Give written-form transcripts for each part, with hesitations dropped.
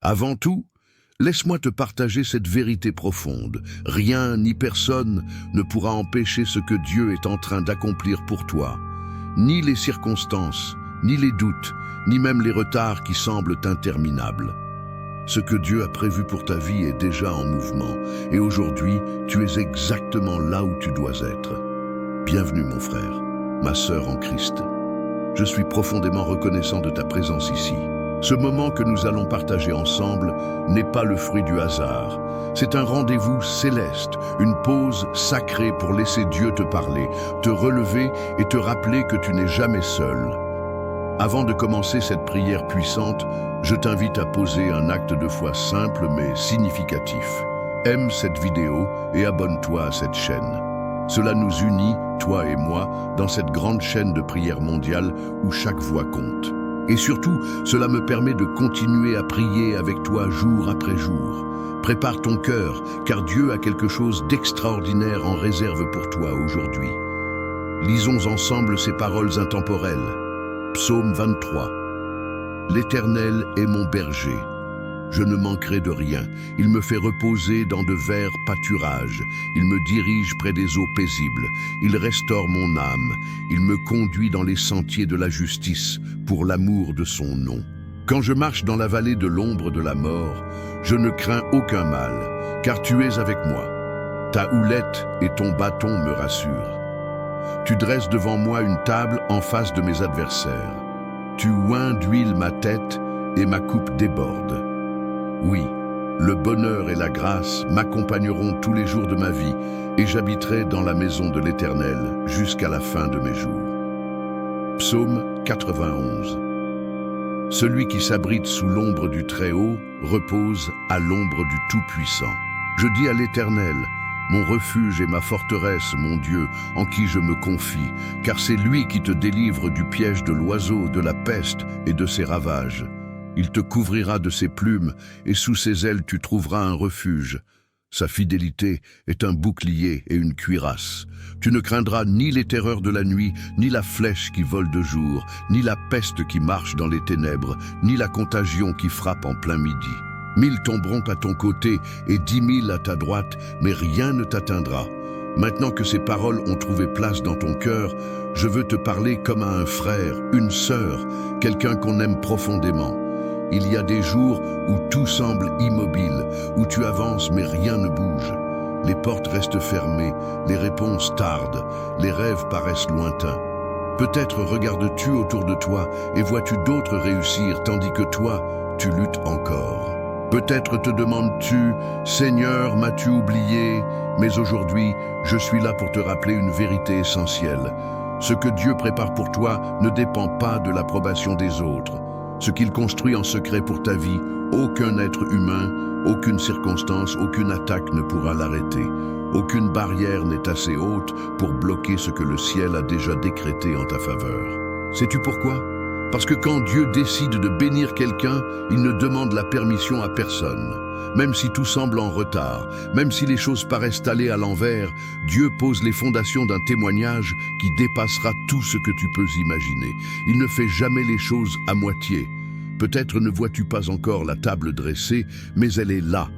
Avant tout, laisse-moi te partager cette vérité profonde. Rien ni personne ne pourra empêcher ce que Dieu est en train d'accomplir pour toi. Ni les circonstances, ni les doutes, ni même les retards qui semblent interminables. Ce que Dieu a prévu pour ta vie est déjà en mouvement, et aujourd'hui, tu es exactement là où tu dois être. Bienvenue mon frère, ma sœur en Christ. Je suis profondément reconnaissant de ta présence ici. Ce moment que nous allons partager ensemble n'est pas le fruit du hasard. C'est un rendez-vous céleste, une pause sacrée pour laisser Dieu te parler, te relever et te rappeler que tu n'es jamais seul. Avant de commencer cette prière puissante, je t'invite à poser un acte de foi simple mais significatif. Aime cette vidéo et abonne-toi à cette chaîne. Cela nous unit, toi et moi, dans cette grande chaîne de prière mondiale où chaque voix compte. Et surtout, cela me permet de continuer à prier avec toi jour après jour. Prépare ton cœur, car Dieu a quelque chose d'extraordinaire en réserve pour toi aujourd'hui. Lisons ensemble ces paroles intemporelles. Psaume 23. L'Éternel est mon berger. Je ne manquerai de rien. Il me fait reposer dans de verts pâturages. Il me dirige près des eaux paisibles. Il restaure mon âme. Il me conduit dans les sentiers de la justice, pour l'amour de son nom. Quand je marche dans la vallée de l'ombre de la mort, je ne crains aucun mal, car tu es avec moi. Ta houlette et ton bâton me rassurent. Tu dresses devant moi une table en face de mes adversaires. Tu oins d'huile ma tête et ma coupe déborde. Oui, le bonheur et la grâce m'accompagneront tous les jours de ma vie et j'habiterai dans la maison de l'Éternel jusqu'à la fin de mes jours. Psaume 91. Celui qui s'abrite sous l'ombre du Très-Haut repose à l'ombre du Tout-Puissant. Je dis à l'Éternel, mon refuge et ma forteresse, mon Dieu, en qui je me confie, car c'est lui qui te délivre du piège de l'oiseau, de la peste et de ses ravages. Il te couvrira de ses plumes, et sous ses ailes tu trouveras un refuge. Sa fidélité est un bouclier et une cuirasse. Tu ne craindras ni les terreurs de la nuit, ni la flèche qui vole de jour, ni la peste qui marche dans les ténèbres, ni la contagion qui frappe en plein midi. 1000 tomberont à ton côté et 10 000 à ta droite, mais rien ne t'atteindra. Maintenant que ces paroles ont trouvé place dans ton cœur, je veux te parler comme à un frère, une sœur, quelqu'un qu'on aime profondément. Il y a des jours où tout semble immobile, où tu avances mais rien ne bouge. Les portes restent fermées, les réponses tardent, les rêves paraissent lointains. Peut-être regardes-tu autour de toi et vois-tu d'autres réussir tandis que toi, tu luttes encore. Peut-être te demandes-tu, Seigneur, m'as-tu oublié? Mais aujourd'hui, je suis là pour te rappeler une vérité essentielle. Ce que Dieu prépare pour toi ne dépend pas de l'approbation des autres. Ce qu'il construit en secret pour ta vie, aucun être humain, aucune circonstance, aucune attaque ne pourra l'arrêter. Aucune barrière n'est assez haute pour bloquer ce que le ciel a déjà décrété en ta faveur. Sais-tu pourquoi? Parce que quand Dieu décide de bénir quelqu'un, il ne demande la permission à personne. Même si tout semble en retard, même si les choses paraissent aller à l'envers, Dieu pose les fondations d'un témoignage qui dépassera tout ce que tu peux imaginer. Il ne fait jamais les choses à moitié. Peut-être ne vois-tu pas encore la table dressée, mais elle est là.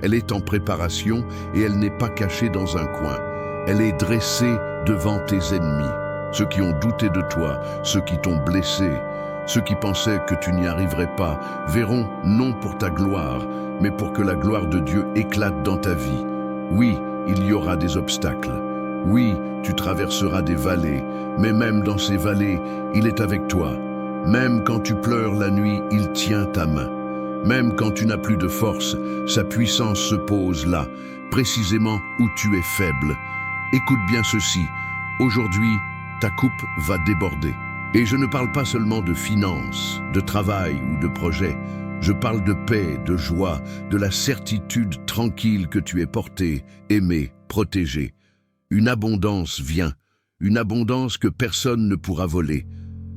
Elle est en préparation et elle n'est pas cachée dans un coin. Elle est dressée devant tes ennemis, ceux qui ont douté de toi, ceux qui t'ont blessé. Ceux qui pensaient que tu n'y arriverais pas verront non pour ta gloire, mais pour que la gloire de Dieu éclate dans ta vie. Oui, il y aura des obstacles. Oui, tu traverseras des vallées, mais même dans ces vallées, il est avec toi. Même quand tu pleures la nuit, il tient ta main. Même quand tu n'as plus de force, sa puissance se pose là, précisément où tu es faible. Écoute bien ceci, aujourd'hui, ta coupe va déborder. Et je ne parle pas seulement de finances, de travail ou de projet. Je parle de paix, de joie, de la certitude tranquille que tu es porté, aimé, protégé. Une abondance vient, une abondance que personne ne pourra voler.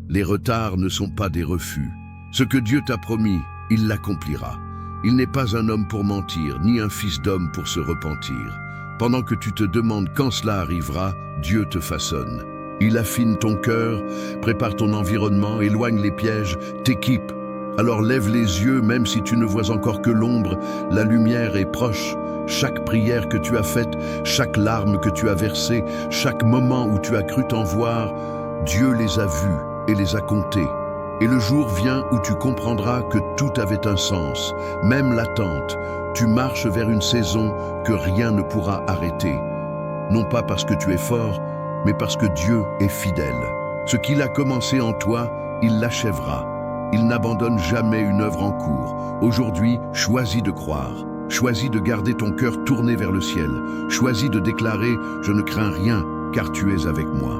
Les retards ne sont pas des refus. Ce que Dieu t'a promis, il l'accomplira. Il n'est pas un homme pour mentir, ni un fils d'homme pour se repentir. Pendant que tu te demandes quand cela arrivera, Dieu te façonne. Il affine ton cœur, prépare ton environnement, éloigne les pièges, t'équipe. Alors lève les yeux, même si tu ne vois encore que l'ombre, la lumière est proche. Chaque prière que tu as faite, chaque larme que tu as versée, chaque moment où tu as cru t'en voir, Dieu les a vus et les a comptés. Et le jour vient où tu comprendras que tout avait un sens, même l'attente. Tu marches vers une saison que rien ne pourra arrêter. Non pas parce que tu es fort, mais parce que Dieu est fidèle. Ce qu'il a commencé en toi, il l'achèvera. Il n'abandonne jamais une œuvre en cours. Aujourd'hui, choisis de croire. Choisis de garder ton cœur tourné vers le ciel. Choisis de déclarer « Je ne crains rien, car tu es avec moi ».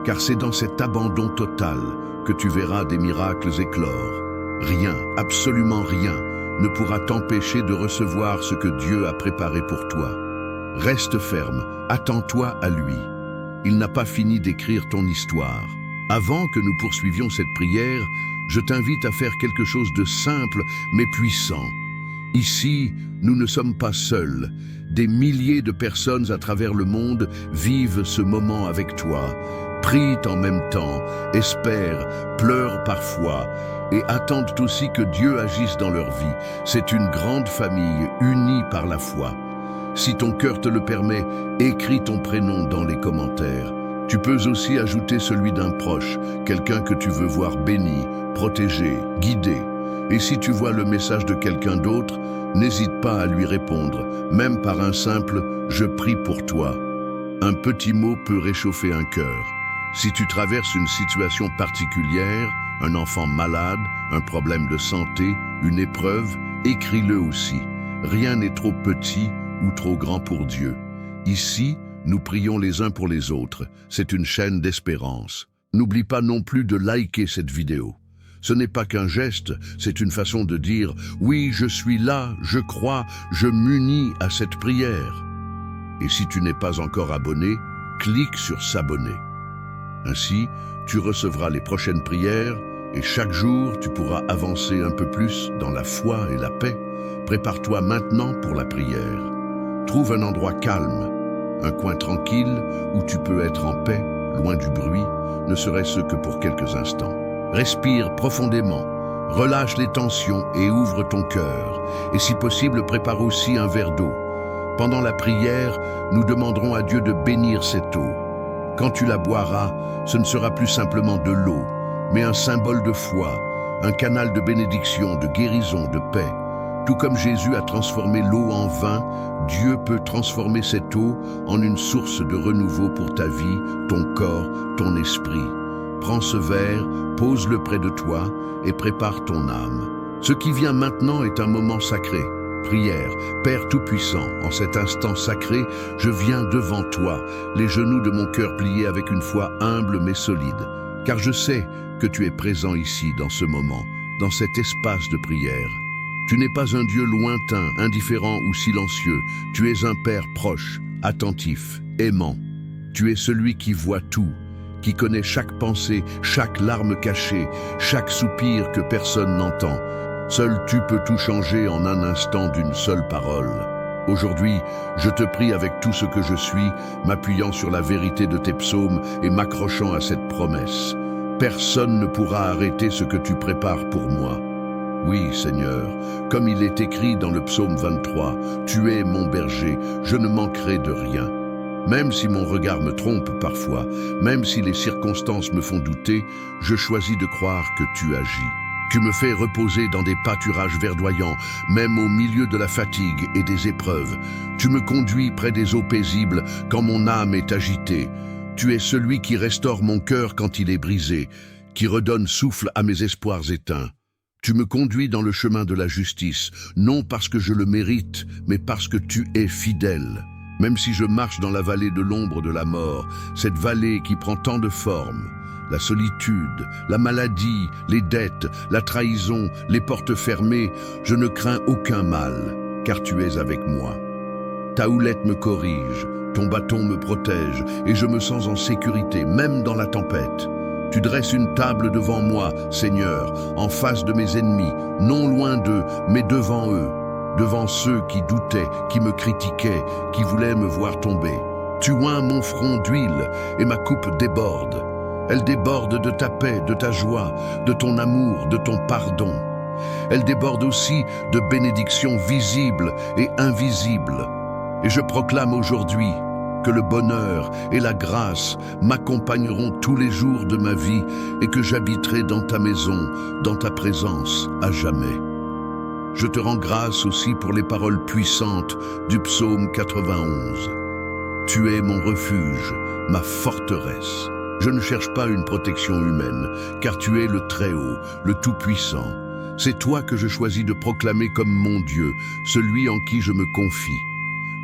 Car c'est dans cet abandon total que tu verras des miracles éclore. Rien, absolument rien, ne pourra t'empêcher de recevoir ce que Dieu a préparé pour toi. Reste ferme, attends-toi à lui. Il n'a pas fini d'écrire ton histoire. Avant que nous poursuivions cette prière, je t'invite à faire quelque chose de simple mais puissant. Ici, nous ne sommes pas seuls. Des milliers de personnes à travers le monde vivent ce moment avec toi, prient en même temps, espèrent, pleurent parfois et attendent aussi que Dieu agisse dans leur vie. C'est une grande famille unie par la foi. Si ton cœur te le permet, écris ton prénom dans les commentaires. Tu peux aussi ajouter celui d'un proche, quelqu'un que tu veux voir béni, protégé, guidé. Et si tu vois le message de quelqu'un d'autre, n'hésite pas à lui répondre, même par un simple « Je prie pour toi ». Un petit mot peut réchauffer un cœur. Si tu traverses une situation particulière, un enfant malade, un problème de santé, une épreuve, écris-le aussi. Rien n'est trop petit ou trop grand pour Dieu. Ici, nous prions les uns pour les autres. C'est une chaîne d'espérance. N'oublie pas non plus de liker cette vidéo. Ce n'est pas qu'un geste, c'est une façon de dire « Oui, je suis là, je crois, je m'unis à cette prière ». Et si tu n'es pas encore abonné, clique sur « S'abonner ». Ainsi, tu recevras les prochaines prières et chaque jour, tu pourras avancer un peu plus dans la foi et la paix. Prépare-toi maintenant pour la prière. Trouve un endroit calme, un coin tranquille où tu peux être en paix, loin du bruit, ne serait-ce que pour quelques instants. Respire profondément, relâche les tensions et ouvre ton cœur. Et si possible, prépare aussi un verre d'eau. Pendant la prière, nous demanderons à Dieu de bénir cette eau. Quand tu la boiras, ce ne sera plus simplement de l'eau, mais un symbole de foi, un canal de bénédiction, de guérison, de paix. Tout comme Jésus a transformé l'eau en vin, Dieu peut transformer cette eau en une source de renouveau pour ta vie, ton corps, ton esprit. Prends ce verre, pose-le près de toi et prépare ton âme. Ce qui vient maintenant est un moment sacré. Prière, Père Tout-Puissant, en cet instant sacré, je viens devant toi, les genoux de mon cœur pliés avec une foi humble mais solide. Car je sais que tu es présent ici, dans ce moment, dans cet espace de prière. Tu n'es pas un Dieu lointain, indifférent ou silencieux. Tu es un Père proche, attentif, aimant. Tu es celui qui voit tout, qui connaît chaque pensée, chaque larme cachée, chaque soupir que personne n'entend. Seul tu peux tout changer en un instant d'une seule parole. Aujourd'hui, je te prie avec tout ce que je suis, m'appuyant sur la vérité de tes psaumes et m'accrochant à cette promesse. Personne ne pourra arrêter ce que tu prépares pour moi. Oui, Seigneur, comme il est écrit dans le psaume 23, « Tu es mon berger, je ne manquerai de rien ». Même si mon regard me trompe parfois, même si les circonstances me font douter, je choisis de croire que tu agis. Tu me fais reposer dans des pâturages verdoyants, même au milieu de la fatigue et des épreuves. Tu me conduis près des eaux paisibles quand mon âme est agitée. Tu es celui qui restaure mon cœur quand il est brisé, qui redonne souffle à mes espoirs éteints. Tu me conduis dans le chemin de la justice, non parce que je le mérite, mais parce que tu es fidèle. Même si je marche dans la vallée de l'ombre de la mort, cette vallée qui prend tant de formes, la solitude, la maladie, les dettes, la trahison, les portes fermées, je ne crains aucun mal, car tu es avec moi. Ta houlette me corrige, ton bâton me protège, et je me sens en sécurité, même dans la tempête. Tu dresses une table devant moi, Seigneur, en face de mes ennemis, non loin d'eux, mais devant eux, devant ceux qui doutaient, qui me critiquaient, qui voulaient me voir tomber. Tu oins mon front d'huile, et ma coupe déborde. Elle déborde de ta paix, de ta joie, de ton amour, de ton pardon. Elle déborde aussi de bénédictions visibles et invisibles. Et je proclame aujourd'hui que le bonheur et la grâce m'accompagneront tous les jours de ma vie et que j'habiterai dans ta maison, dans ta présence, à jamais. Je te rends grâce aussi pour les paroles puissantes du psaume 91. Tu es mon refuge, ma forteresse. Je ne cherche pas une protection humaine, car tu es le Très-Haut, le Tout-Puissant. C'est toi que je choisis de proclamer comme mon Dieu, celui en qui je me confie.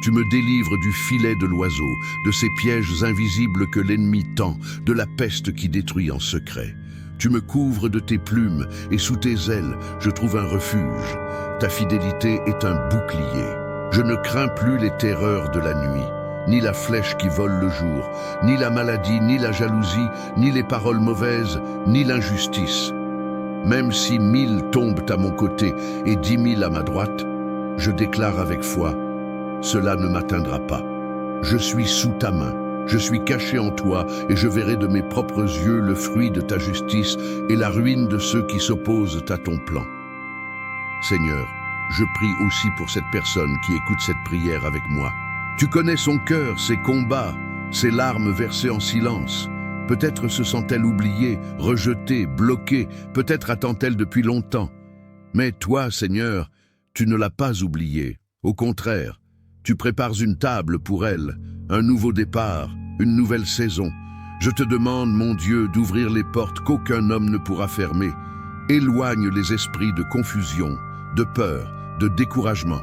Tu me délivres du filet de l'oiseau, de ces pièges invisibles que l'ennemi tend, de la peste qui détruit en secret. Tu me couvres de tes plumes et sous tes ailes, je trouve un refuge. Ta fidélité est un bouclier. Je ne crains plus les terreurs de la nuit, ni la flèche qui vole le jour, ni la maladie, ni la jalousie, ni les paroles mauvaises, ni l'injustice. Même si 1000 tombent à mon côté et 10 000 à ma droite, je déclare avec foi, cela ne m'atteindra pas. Je suis sous ta main, je suis caché en toi et je verrai de mes propres yeux le fruit de ta justice et la ruine de ceux qui s'opposent à ton plan. Seigneur, je prie aussi pour cette personne qui écoute cette prière avec moi. Tu connais son cœur, ses combats, ses larmes versées en silence. Peut-être se sent-elle oubliée, rejetée, bloquée, peut-être attend-elle depuis longtemps. Mais toi, Seigneur, tu ne l'as pas oubliée. Au contraire, tu prépares une table pour elle, un nouveau départ, une nouvelle saison. Je te demande, mon Dieu, d'ouvrir les portes qu'aucun homme ne pourra fermer. Éloigne les esprits de confusion, de peur, de découragement.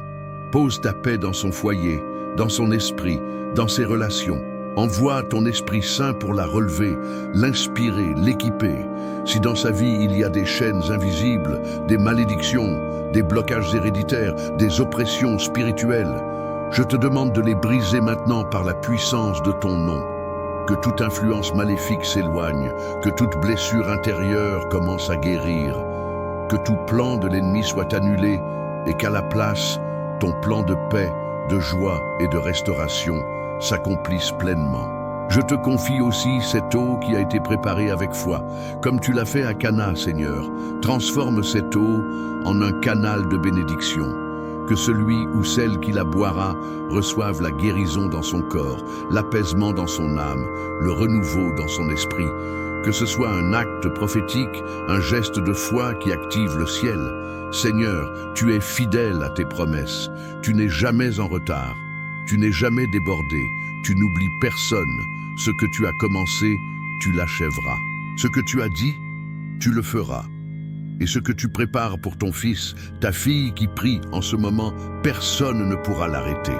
Pose ta paix dans son foyer, dans son esprit, dans ses relations. Envoie ton Esprit Saint pour la relever, l'inspirer, l'équiper. Si dans sa vie il y a des chaînes invisibles, des malédictions, des blocages héréditaires, des oppressions spirituelles, je te demande de les briser maintenant par la puissance de ton nom. Que toute influence maléfique s'éloigne, que toute blessure intérieure commence à guérir, que tout plan de l'ennemi soit annulé et qu'à la place, ton plan de paix, de joie et de restauration s'accomplisse pleinement. Je te confie aussi cette eau qui a été préparée avec foi, comme tu l'as fait à Cana, Seigneur. Transforme cette eau en un canal de bénédiction. Que celui ou celle qui la boira reçoive la guérison dans son corps, l'apaisement dans son âme, le renouveau dans son esprit. Que ce soit un acte prophétique, un geste de foi qui active le ciel. Seigneur, tu es fidèle à tes promesses. Tu n'es jamais en retard. Tu n'es jamais débordé. Tu n'oublies personne. Ce que tu as commencé, tu l'achèveras. Ce que tu as dit, tu le feras. Et ce que tu prépares pour ton fils, ta fille qui prie en ce moment, personne ne pourra l'arrêter.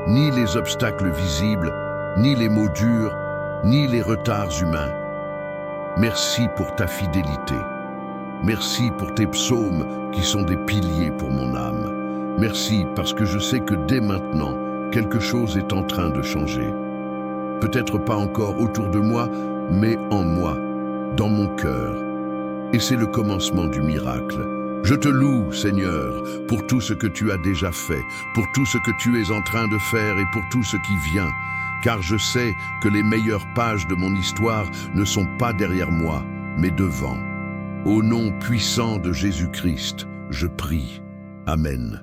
Ni les obstacles visibles, ni les mots durs, ni les retards humains. Merci pour ta fidélité. Merci pour tes psaumes qui sont des piliers pour mon âme. Merci parce que je sais que dès maintenant, quelque chose est en train de changer. Peut-être pas encore autour de moi, mais en moi, dans mon cœur. Et c'est le commencement du miracle. Je te loue, Seigneur, pour tout ce que tu as déjà fait, pour tout ce que tu es en train de faire et pour tout ce qui vient, car je sais que les meilleures pages de mon histoire ne sont pas derrière moi, mais devant. Au nom puissant de Jésus-Christ, je prie. Amen.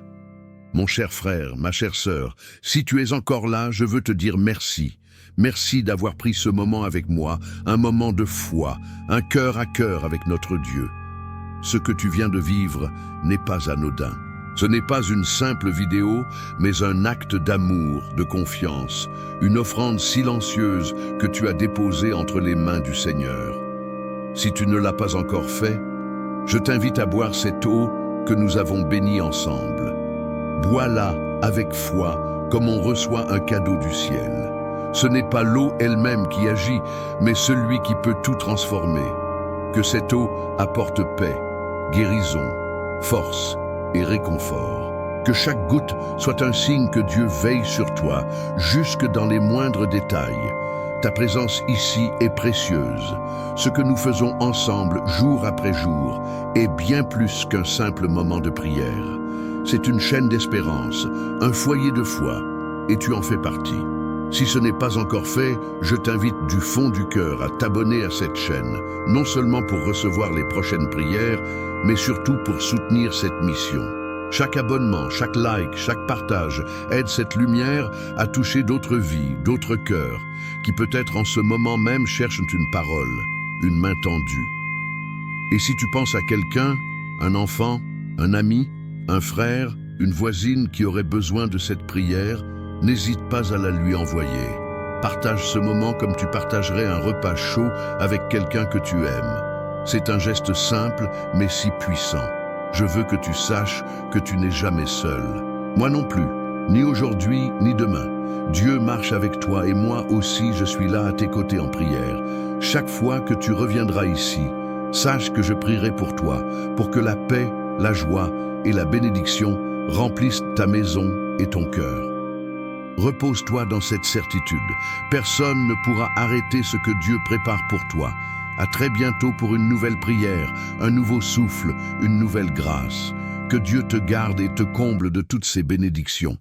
Mon cher frère, ma chère sœur, si tu es encore là, je veux te dire merci. Merci d'avoir pris ce moment avec moi, un moment de foi, un cœur à cœur avec notre Dieu. Ce que tu viens de vivre n'est pas anodin. Ce n'est pas une simple vidéo, mais un acte d'amour, de confiance, une offrande silencieuse que tu as déposée entre les mains du Seigneur. Si tu ne l'as pas encore fait, je t'invite à boire cette eau que nous avons bénie ensemble. Bois-la avec foi, comme on reçoit un cadeau du ciel. Ce n'est pas l'eau elle-même qui agit, mais celui qui peut tout transformer. Que cette eau apporte paix, guérison, force et réconfort. Que chaque goutte soit un signe que Dieu veille sur toi, jusque dans les moindres détails. Ta présence ici est précieuse. Ce que nous faisons ensemble, jour après jour, est bien plus qu'un simple moment de prière. C'est une chaîne d'espérance, un foyer de foi, et tu en fais partie. Si ce n'est pas encore fait, je t'invite du fond du cœur à t'abonner à cette chaîne, non seulement pour recevoir les prochaines prières, mais surtout pour soutenir cette mission. Chaque abonnement, chaque like, chaque partage aide cette lumière à toucher d'autres vies, d'autres cœurs, qui peut-être en ce moment même cherchent une parole, une main tendue. Et si tu penses à quelqu'un, un enfant, un ami, un frère, une voisine qui aurait besoin de cette prière, n'hésite pas à la lui envoyer. Partage ce moment comme tu partagerais un repas chaud avec quelqu'un que tu aimes. C'est un geste simple, mais si puissant. Je veux que tu saches que tu n'es jamais seul. Moi non plus, ni aujourd'hui, ni demain. Dieu marche avec toi et moi aussi je suis là à tes côtés en prière. Chaque fois que tu reviendras ici, sache que je prierai pour toi, pour que la paix, la joie et la bénédiction remplissent ta maison et ton cœur. Repose-toi dans cette certitude. Personne ne pourra arrêter ce que Dieu prépare pour toi. À très bientôt pour une nouvelle prière, un nouveau souffle, une nouvelle grâce. Que Dieu te garde et te comble de toutes ses bénédictions.